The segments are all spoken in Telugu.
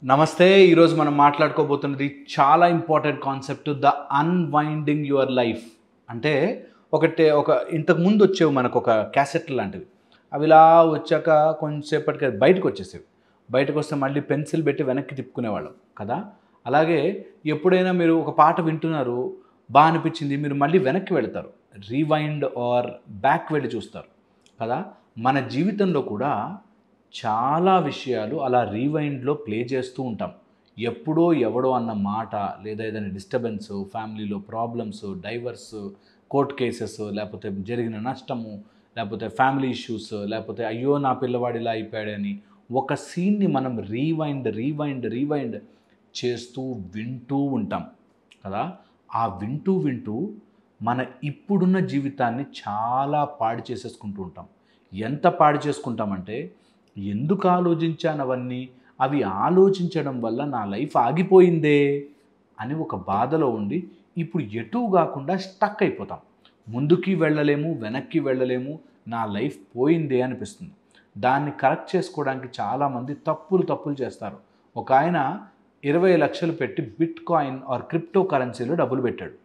నమస్తే. ఈరోజు మనం మాట్లాడుకోబోతున్నది చాలా important concept the unwinding your life. అంటే ఒక ఇంతకుముందు వచ్చేవి మనకొక క్యాసెట్లు లాంటివి. అవి ఇలా వచ్చాక కొంచెంసేపటికి అది బయటకొచ్చేసేవి. బయటకొస్తే మళ్ళీ పెన్సిల్ పెట్టి వెనక్కి తిప్పుకునేవాళ్ళం కదా! అలాగే ఎప్పుడైనా మీరు ఒక పాట వింటున్నారు, అనిపించింది. మీరు మళ్ళీ వెనక్కి వెళ్తారు. రీవైండ్ ఆర్ బ్యాక్ వెళ్లి చూస్తారు కదా! మన జీవితంలో కూడా చాలా విషయాలు అలా రీవైండ్‌లో ప్లే చేస్తూ ఉంటాం. ఎప్పుడో ఎవడో అన్న మాట లేదా ఏదైనా డిస్టర్బెన్సు, ఫ్యామిలీలో ప్రాబ్లమ్సు, డైవర్సు, కోర్ట్ కేసెస్ లేకపోతే జరిగిన నష్టము, లేకపోతే ఫ్యామిలీ ఇష్యూస్, లేకపోతే అయ్యో! నా పిల్లవాడు ఇలా అయిపోయాడని ఒక సీన్‌ని మనం రీవైండ్ చేస్తూ వింటూ ఉంటాం కదా! ఆ వింటూ మన ఇప్పుడున్న జీవితాన్ని చాలా పాడు చేసేసుకుంటూ ఉంటాం. ఎంత పాడు చేసుకుంటామంటే ఎందుకు ఆలోచించానవన్నీ? అవి ఆలోచించడం వల్ల నా లైఫ్ ఆగిపోయిందే అని ఒక బాధలో ఉండి, ఇప్పుడు ఎటూ గాకుండా స్టక్ అయిపోతాం. ముందుకి వెళ్ళలేము, వెనక్కి వెళ్ళలేము. నా లైఫ్ పోయిందే అనిపిస్తుంది. దాన్ని కరెక్ట్ చేసుకోవడానికి చాలామంది తప్పులు చేస్తారు. ఒకాయన 20,00,000 పెట్టి బిట్‌కాయిన్ ఆర్ క్రిప్టో కరెన్సీలో డబ్బులు పెట్టాడు.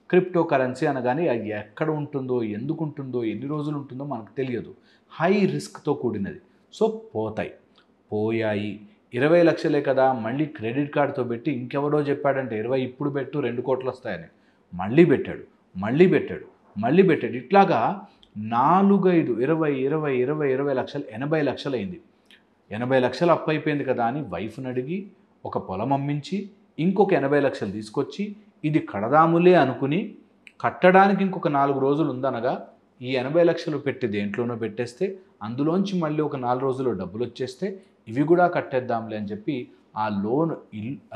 క్రిప్టో కరెన్సీ అనగానే అది ఎక్కడ ఉంటుందో, ఎందుకుంటుందో, ఎన్ని రోజులు ఉంటుందో మనకు తెలియదు. హై రిస్క్‌తో కూడినది. సో, పోయాయి. 20,00,000 కదా! మళ్ళీ క్రెడిట్ కార్డ్‌తో పెట్టి ఇంకెవడో చెప్పాడంటే 20 ఇప్పుడు పెట్టు 2,00,00,000 వస్తాయని. మళ్ళీ పెట్టాడు. మళ్ళీ పెట్టాడు. ఇట్లాగా 4, 5 20 లక్షలు 80,00,000 అయింది. 80,00,000 అప్పయిపోయింది కదా అని వైఫ్‌ని అడిగి, ఒక పొలం అమ్మించి, ఇంకొక 80,00,000 తీసుకొచ్చి, ఇది కడదాములే అనుకుని, కట్టడానికి ఇంకొక 4 రోజులు ఉందనగా, ఈ 80,00,000 పెట్టి దేంట్లోనో పెట్టేస్తే, అందులోంచి మళ్ళీ ఒక 4 రోజుల్లో డబ్బులొచ్చేస్తే, ఇవి కూడా కట్టేద్దాంలే అని చెప్పి, ఆ లోన్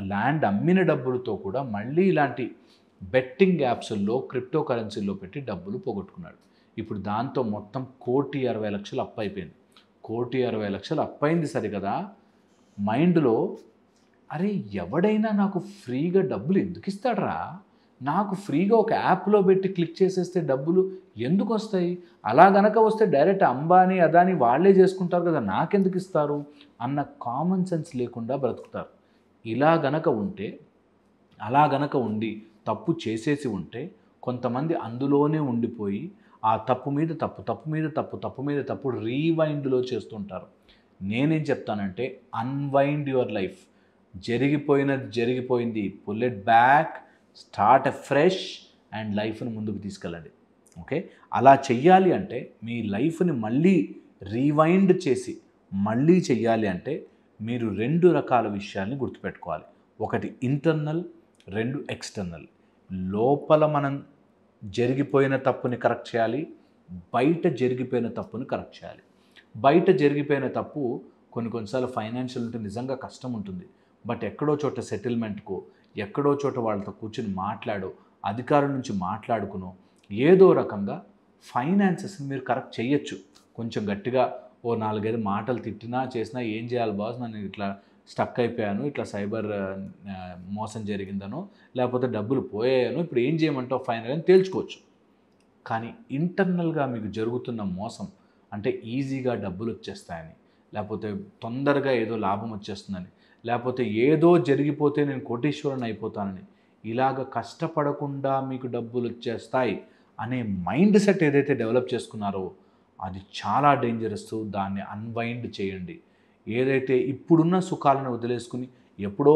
ల్యాండ్ అమ్మిన డబ్బులతో కూడా మళ్ళీ ఇలాంటి బెట్టింగ్ యాప్సుల్లో, క్రిప్టో కరెన్సీల్లో పెట్టి డబ్బులు పోగొట్టుకున్నాడు. ఇప్పుడు దాంతో మొత్తం 1,60,00,000 అప్పయిపోయింది. 1,60,00,000 అప్పయింది సరికదా, మైండ్‌లో అరే! ఎవడైనా నాకు ఫ్రీగా డబ్బులు ఎందుకిస్తాడురా? నాకు ఫ్రీగా ఒక యాప్‌లో పెట్టి క్లిక్ చేసేస్తే డబ్బులు ఎందుకొస్తాయి? అలా గనక వస్తే డైరెక్ట్ అంబానీ, అదానీ వాళ్ళే చేసుకుంటారు కదా! నాకెందుకిస్తారు? అన్న కామన్ సెన్స్ లేకుండా బ్రతుకుతారు. ఇలా గనక ఉంటే, అలా గనక ఉండి తప్పు చేసేసి ఉంటే, కొంతమంది అందులోనే ఉండిపోయి, ఆ తప్పు మీద తప్పు మీద తప్పు రీవైండ్‌లో చేస్తుంటారు. నేనేం చెప్తానంటే అన్‌వైండ్ యువర్ లైఫ్. జరిగిపోయినది జరిగిపోయింది. Pull it back, start fresh and లైఫ్‌ని ముందుకు తీసుకెళ్ళండి. ఓకే. అలా చెయ్యాలి అంటే మీ లైఫ్‌ని మళ్ళీ రీవైండ్ చేసి మళ్ళీ చెయ్యాలి అంటే మీరు 2 రకాల విషయాల్ని గుర్తుపెట్టుకోవాలి. ఒకటి ఇంటర్నల్, 2 ఎక్స్‌టర్నల్. లోపల మనం జరిగిపోయిన తప్పుని కరెక్ట్ చేయాలి. బయట జరిగిపోయిన తప్పుని కరెక్ట్ చేయాలి. బయట జరిగిపోయిన తప్పు కొన్ని సార్లు ఫైనాన్షియల్ ఉంటే నిజంగా కష్టం ఉంటుంది. బట్ ఎక్కడో చోట సెటిల్మెంట్‌కో, ఎక్కడో చోట వాళ్ళతో కూర్చొని మాట్లాడో, అధికారుల నుంచి మాట్లాడుకునో, ఏదో రకంగా ఫైనాన్సెస్‌ని మీరు కరెక్ట్ చేయొచ్చు. కొంచెం గట్టిగా ఓ 4, 5 మాటలు తిట్టినా, చేసినా ఏం చేయాలి బాస్ నన్ను ఇట్లా స్టక్ అయిపోయాను, ఇట్లా సైబర్ మోసం జరిగిందనో, లేకపోతే డబ్బులు పోయాయనో, ఇప్పుడు ఏం చేయమంటావు ఫైనల్ అని తేల్చుకోవచ్చు. కానీ ఇంటర్నల్‌గా మీకు జరుగుతున్న మోసం అంటే ఈజీగా డబ్బులొచ్చేస్తాయని, లేపోతే తొందరగా ఏదో లాభం వచ్చేస్తుందని, లేపోతే ఏదో జరిగిపోతే నేను కోటీశ్వరుడిని అయిపోతానని, ఇలాగ కష్టపడకుండా మీకు డబ్బులొచ్చేస్తాయి అనే మైండ్ సెట్ ఏదైతే డెవలప్ చేసుకున్నారో అది చాలా డేంజరస్. దాన్ని అన్‌వైండ్ చేయండి. ఏదైతే ఇప్పుడున్న సుఖాలను వదిలేసుకుని ఎప్పుడో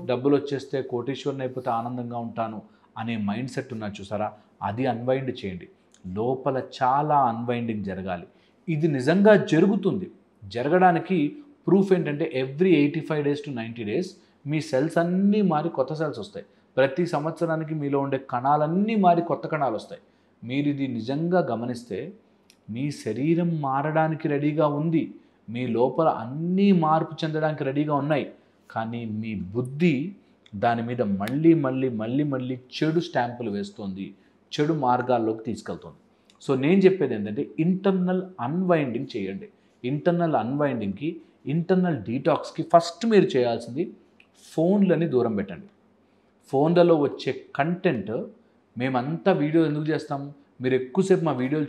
డబ్బులొచ్చేస్తే కోటీశ్వరుడిని అయిపోతే ఆనందంగా ఉంటాను అనే మైండ్ సెట్ ఉన్నది చూసారా? అది అన్‌వైండ్ చేయండి. లోపల చాలా అన్‌వైండింగ్ జరగాలి. ఇది నిజంగా జరుగుతుంది. జరగడానికి ప్రూఫ్ ఏంటంటే every 85 days to 90 days me cells అన్నీ మారి కొత్త సెల్స్ వస్తాయి. ప్రతి సంవత్సరానికి మీలో ఉండే కణాలన్నీ మారి కొత్త కణాలొస్తాయి. మీరిది నిజంగా గమనిస్తే మీ శరీరం మారడానికి రెడీగా ఉంది. మీ లోపల అన్నీ మార్పు చెందడానికి రెడీగా ఉన్నాయి. కానీ మీ బుద్ధి దాని మీద మళ్ళీ చెడు స్టాంపులు వేస్తోంది. చెడు మార్గాల్లోకి తీసుకెళ్తుంది. సో నేను చెప్పేది ఏంటంటే ఇంటర్నల్ అన్‌వైండింగ్ చేయండి. ఇంటర్నల్ అన్‌వైండింగ్‌కి, ఇంటర్నల్ డీటాక్స్‌కి ఫస్ట్ మీరు చేయాల్సింది ఫోన్‌లని దూరం పెట్టండి. ఫోన్లలో వచ్చే కంటెంట్ మేమంతా వీడియో ఎందుకు చేస్తాము? మీరు ఎక్కువసేపు మా వీడియోలు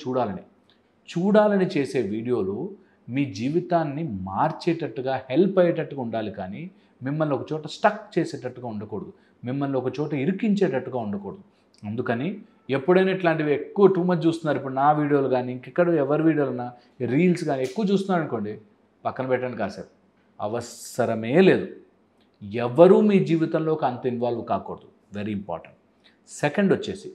చూడాలని చేసే వీడియోలు మీ జీవితాన్ని మార్చేటట్టుగా, హెల్ప్ అయ్యేటట్టుగా ఉండాలి కానీ, మిమ్మల్ని ఒక చోట స్టక్ చేసేటట్టుగా ఉండకూడదు, మిమ్మల్ని ఒక చోట ఇరికించేటట్టుగా ఉండకూడదు. అందుకని ఎప్పుడైనా ఇట్లాంటివి ఎక్కువ టూ మచ్ చూస్తున్నారు, ఇప్పుడు నా వీడియోలు కానీ ఇంకెక్కడ ఎవరి వీడియోలన్నా రీల్స్ కానీ ఎక్కువ చూస్తున్నారు అనుకోండి, పక్కన పెట్టండి కాసేపు. అవసరమే లేదు. ఎవరూ మీ జీవితంలోకి అంత ఇన్వాల్వ్ కాకూడదు. Very important. సెకండ్ వచ్చేసి,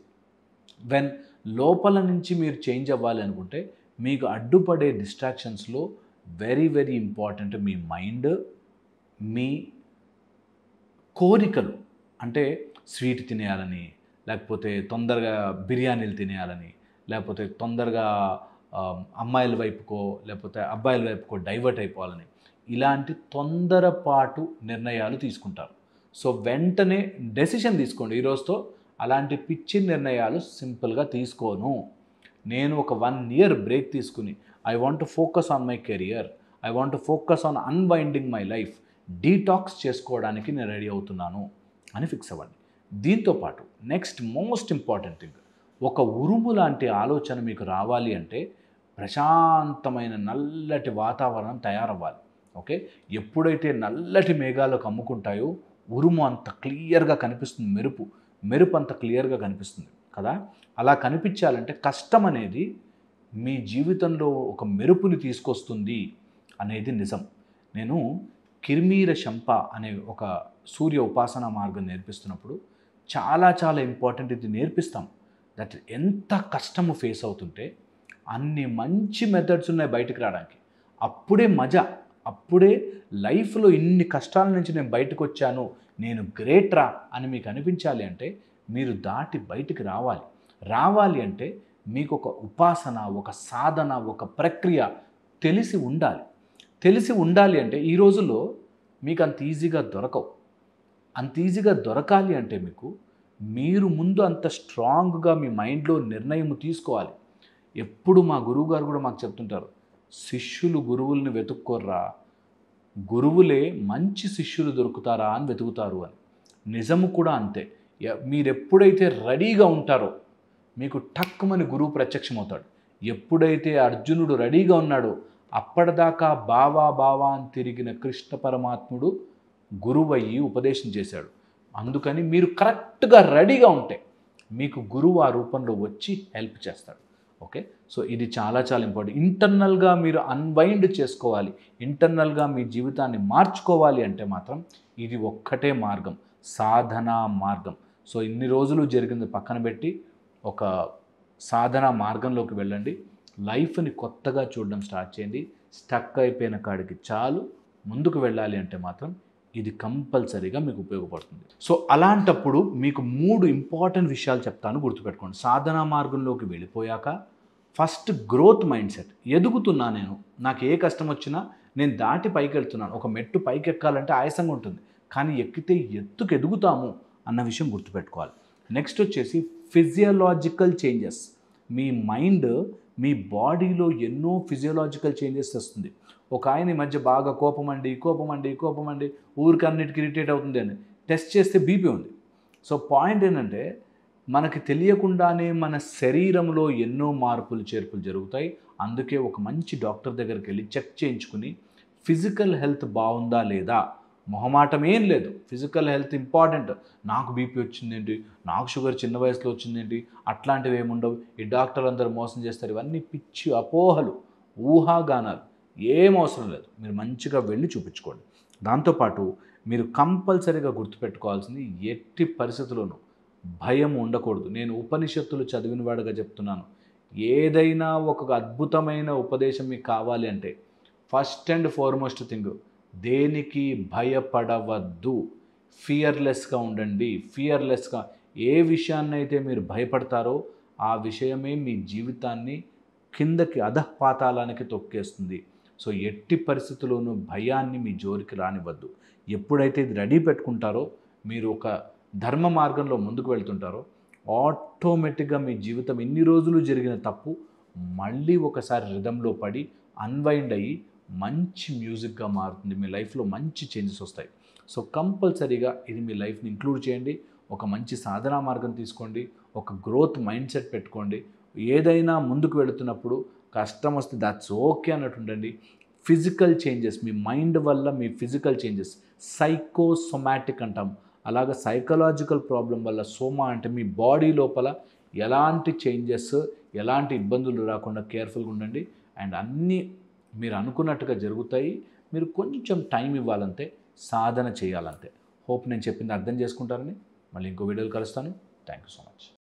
వెన్ లోపల నుంచి మీరు చేంజ్ అవ్వాలి అనుకుంటే మీకు అడ్డుపడే డిస్ట్రాక్షన్స్లో వెరీ వెరీ ఇంపార్టెంట్ మీ మైండ్, మీ కోరికలు. అంటే స్వీట్ తినేయాలని, లేకపోతే తొందరగా బిర్యానీలు తినేయాలని, లేకపోతే తొందరగా అమ్మాయిల వైపుకో లేకపోతే అబ్బాయిల వైపుకో డైవర్ట్ అయిపోవాలని, ఇలాంటి తొందరపాటు నిర్ణయాలు తీసుకుంటారు. సో వెంటనే డెసిషన్ తీసుకోండి, ఈరోజుతో అలాంటి పిచ్చి నిర్ణయాలు సింపుల్గా తీసుకోను. నేను ఒక 1 year బ్రేక్ తీసుకుని I want to focus on my career, I want to focus on unwinding my life, detox చేసుకోవడానికి నేను రెడీ అవుతున్నాను అని ఫిక్స్ అవ్వండి. దీంతోపాటు నెక్స్ట్ మోస్ట్ ఇంపార్టెంట్ థింగ్, ఒక ఉరుము లాంటి ఆలోచన మీకు రావాలి అంటే ప్రశాంతమైన నల్లటి వాతావరణం తయారవ్వాలి. ఓకే, ఎప్పుడైతే నల్లటి మేఘాలు కమ్ముకుంటాయో ఉరుము అంత క్లియర్గా కనిపిస్తుంది, మెరుపు అంత క్లియర్గా కనిపిస్తుంది కదా. అలా కనిపించాలంటే కష్టం అనేది మీ జీవితంలో ఒక మెరుపుని తీసుకొస్తుంది అనేది నిజం. నేను కిర్మీర శంప అనే ఒక సూర్య ఉపాసన మార్గం నేర్పిస్తున్నప్పుడు చాలా చాలా ఇంపార్టెంట్ ఇది నేర్పిస్తాం. దట్ ఎంత కష్టము ఫేస్ అవుతుంటే అన్ని మంచి మెథడ్స్ ఉన్నాయి బయటకు రావడానికి. అప్పుడే మజా, అప్పుడే లైఫ్లో ఇన్ని కష్టాల నుంచి నేను బయటకు వచ్చాను, నేను గ్రేట్ రా అని మీకు అనిపించాలి అంటే మీరు దాటి బయటికి రావాలి అంటే మీకు ఒక ఉపాసన, ఒక సాధన, ఒక ప్రక్రియ తెలిసి ఉండాలి అంటే ఈ రోజుల్లో మీకు అంత ఈజీగా దొరకవు. అంత ఈజీగా దొరకాలి అంటే మీరు ముందు అంత స్ట్రాంగ్గా మీ మైండ్లో నిర్ణయం తీసుకోవాలి. ఎప్పుడు మా గురువుగారు కూడా మాకు చెప్తుంటారు, శిష్యులు గురువుల్ని వెతుక్కోర్రా, గురువులే మంచి శిష్యులు దొరుకుతారా అని వెతుకుతారు అని. నిజము కూడా అంతే. మీరు ఎప్పుడైతే రెడీగా ఉంటారో మీకు టక్కుమని గురువు ప్రత్యక్షమవుతాడు. ఎప్పుడైతే అర్జునుడు రెడీగా ఉన్నాడో అప్పటిదాకా బావా అని తిరిగిన కృష్ణ పరమాత్ముడు గురువయ్యి ఉపదేశం చేశాడు. అందుకని మీరు కరెక్ట్గా రెడీగా ఉంటే మీకు గురువు ఆ రూపంలో వచ్చి హెల్ప్ చేస్తాడు. ఓకే, సో ఇది చాలా చాలా ఇంపార్టెంట్. ఇంటర్నల్గా మీరు అన్వైండ్ చేసుకోవాలి, ఇంటర్నల్గా మీ జీవితాన్ని మార్చుకోవాలి అంటే మాత్రం ఇది ఒక్కటే మార్గం, సాధనా మార్గం. సో ఇన్ని రోజులు జరిగింది పక్కన పెట్టి ఒక సాధనా మార్గంలోకి వెళ్ళండి. లైఫ్ని కొత్తగా చూడడం స్టార్ట్ చేయండి. స్టక్ అయిపోయిన కాడికి చాలు, ముందుకు వెళ్ళాలి అంటే మాత్రం ఇది కంపల్సరీగా మీకు ఉపయోగపడుతుంది. సో అలాంటప్పుడు మీకు 3 ఇంపార్టెంట్ విషయాలు చెప్తాను, గుర్తుపెట్టుకోండి. సాధనా మార్గంలోకి వెళ్ళిపోయాక ఫస్ట్ గ్రోత్ మైండ్ సెట్. ఎదుగుతున్నా నేను, నాకు ఏ కష్టం వచ్చినా నేను దాటి పైకి వెళ్తున్నాను. ఒక మెట్టు పైకి ఎక్కాలంటే ఆయాసంగా ఉంటుంది, కానీ ఎక్కితే ఎత్తుకు ఎదుగుతాము అన్న విషయం గుర్తుపెట్టుకోవాలి. నెక్స్ట్ వచ్చేసి ఫిజియోలాజికల్ చేంజెస్. మీ మైండ్ మీ బాడీలో ఎన్నో ఫిజియోలాజికల్ చేంజెస్ వస్తుంది. ఒక ఆయన ఈ మధ్య బాగా కోపం అండి ఊరికన్నిటికీ ఇరిటేట్ అవుతుంది అని టెస్ట్ చేస్తే బీపీ ఉంది. సో పాయింట్ ఏంటంటే మనకి తెలియకుండానే మన శరీరంలో ఎన్నో మార్పులు చేర్పులు జరుగుతాయి. అందుకే ఒక మంచి డాక్టర్ దగ్గరికి వెళ్ళి చెక్ చేయించుకుని ఫిజికల్ హెల్త్ బాగుందా లేదా, మొహమాటం ఏం లేదు, ఫిజికల్ హెల్త్ ఇంపార్టెంట్. నాకు బీపీ వచ్చిందేంటి, నాకు షుగర్ చిన్న వయసులో వచ్చిందేంటి, అట్లాంటివి ఏముండవు, ఈ డాక్టర్లు అందరూ మోసం చేస్తారు, ఇవన్నీ పిచ్చి అపోహలు, ఊహాగానాలు, ఏం అవసరం లేదు. మీరు మంచిగా వెళ్ళి చూపించుకోండి. దాంతోపాటు మీరు కంపల్సరీగా గుర్తుపెట్టుకోవాల్సింది, ఎట్టి పరిస్థితుల్లోనూ భయం ఉండకూడదు. నేను ఉపనిషత్తులు చదివిన వాడుగా చెప్తున్నాను, ఏదైనా ఒక అద్భుతమైన ఉపదేశం మీకు కావాలి అంటే ఫస్ట్ అండ్ ఫార్మోస్ట్ థింగ్, దేనికి భయపడవద్దు, ఫియర్లెస్గా ఉండండి. ఫియర్లెస్గా ఏ విషయాన్నైతే మీరు భయపడతారో ఆ విషయమే మీ జీవితాన్ని కిందకి అధఃపాతాళానికి తొక్కేస్తుంది. సో ఎట్టి పరిస్థితుల్లోనూ భయాన్ని మీ జోలికి రానివ్వద్దు. ఎప్పుడైతే ఇది రెడీ పెట్టుకుంటారో, మీరు ఒక ధర్మ మార్గంలో ముందుకు వెళ్తుంటారో, ఆటోమేటిక్గా మీ జీవితం ఇన్ని రోజులు జరిగిన తప్పు మళ్ళీ ఒకసారి రిథంలో పడి అన్వైండ్ అయ్యి మంచి మ్యూజిక్గా మారుతుంది. మీ లైఫ్లో మంచి చేంజెస్ వస్తాయి. సో కంపల్సరీగా ఇది మీ లైఫ్ని ఇంక్లూడ్ చేయండి. ఒక మంచి సాధనా మార్గం తీసుకోండి, ఒక గ్రోత్ మైండ్ సెట్ పెట్టుకోండి. ఏదైనా ముందుకు వెళుతున్నప్పుడు కష్టం వస్తే దట్స్ ఓకే అన్నట్టు ఉండండి. ఫిజికల్ చేంజెస్, మీ మైండ్ వల్ల మీ ఫిజికల్ చేంజెస్, సైకోసొమాటిక్ అంటాం, అలాగ సైకలాజికల్ ప్రాబ్లం వల్ల, సోమా అంటే మీ బాడీ లోపల ఎలాంటి చేంజెస్, ఎలాంటి ఇబ్బందులు రాకుండా కేర్ఫుల్గా ఉండండి. అండ్ అన్నీ మీరు అనుకున్నట్టుగా జరుగుతాయి. మీరు కొంచెం టైం ఇవ్వాలంతే, సాధన చేయాలంతే. హోప్ నేను చెప్పింది అర్థం చేసుకుంటారని. మళ్ళీ ఇంకో వీడియోలో కలుస్తాను. Thank you so much.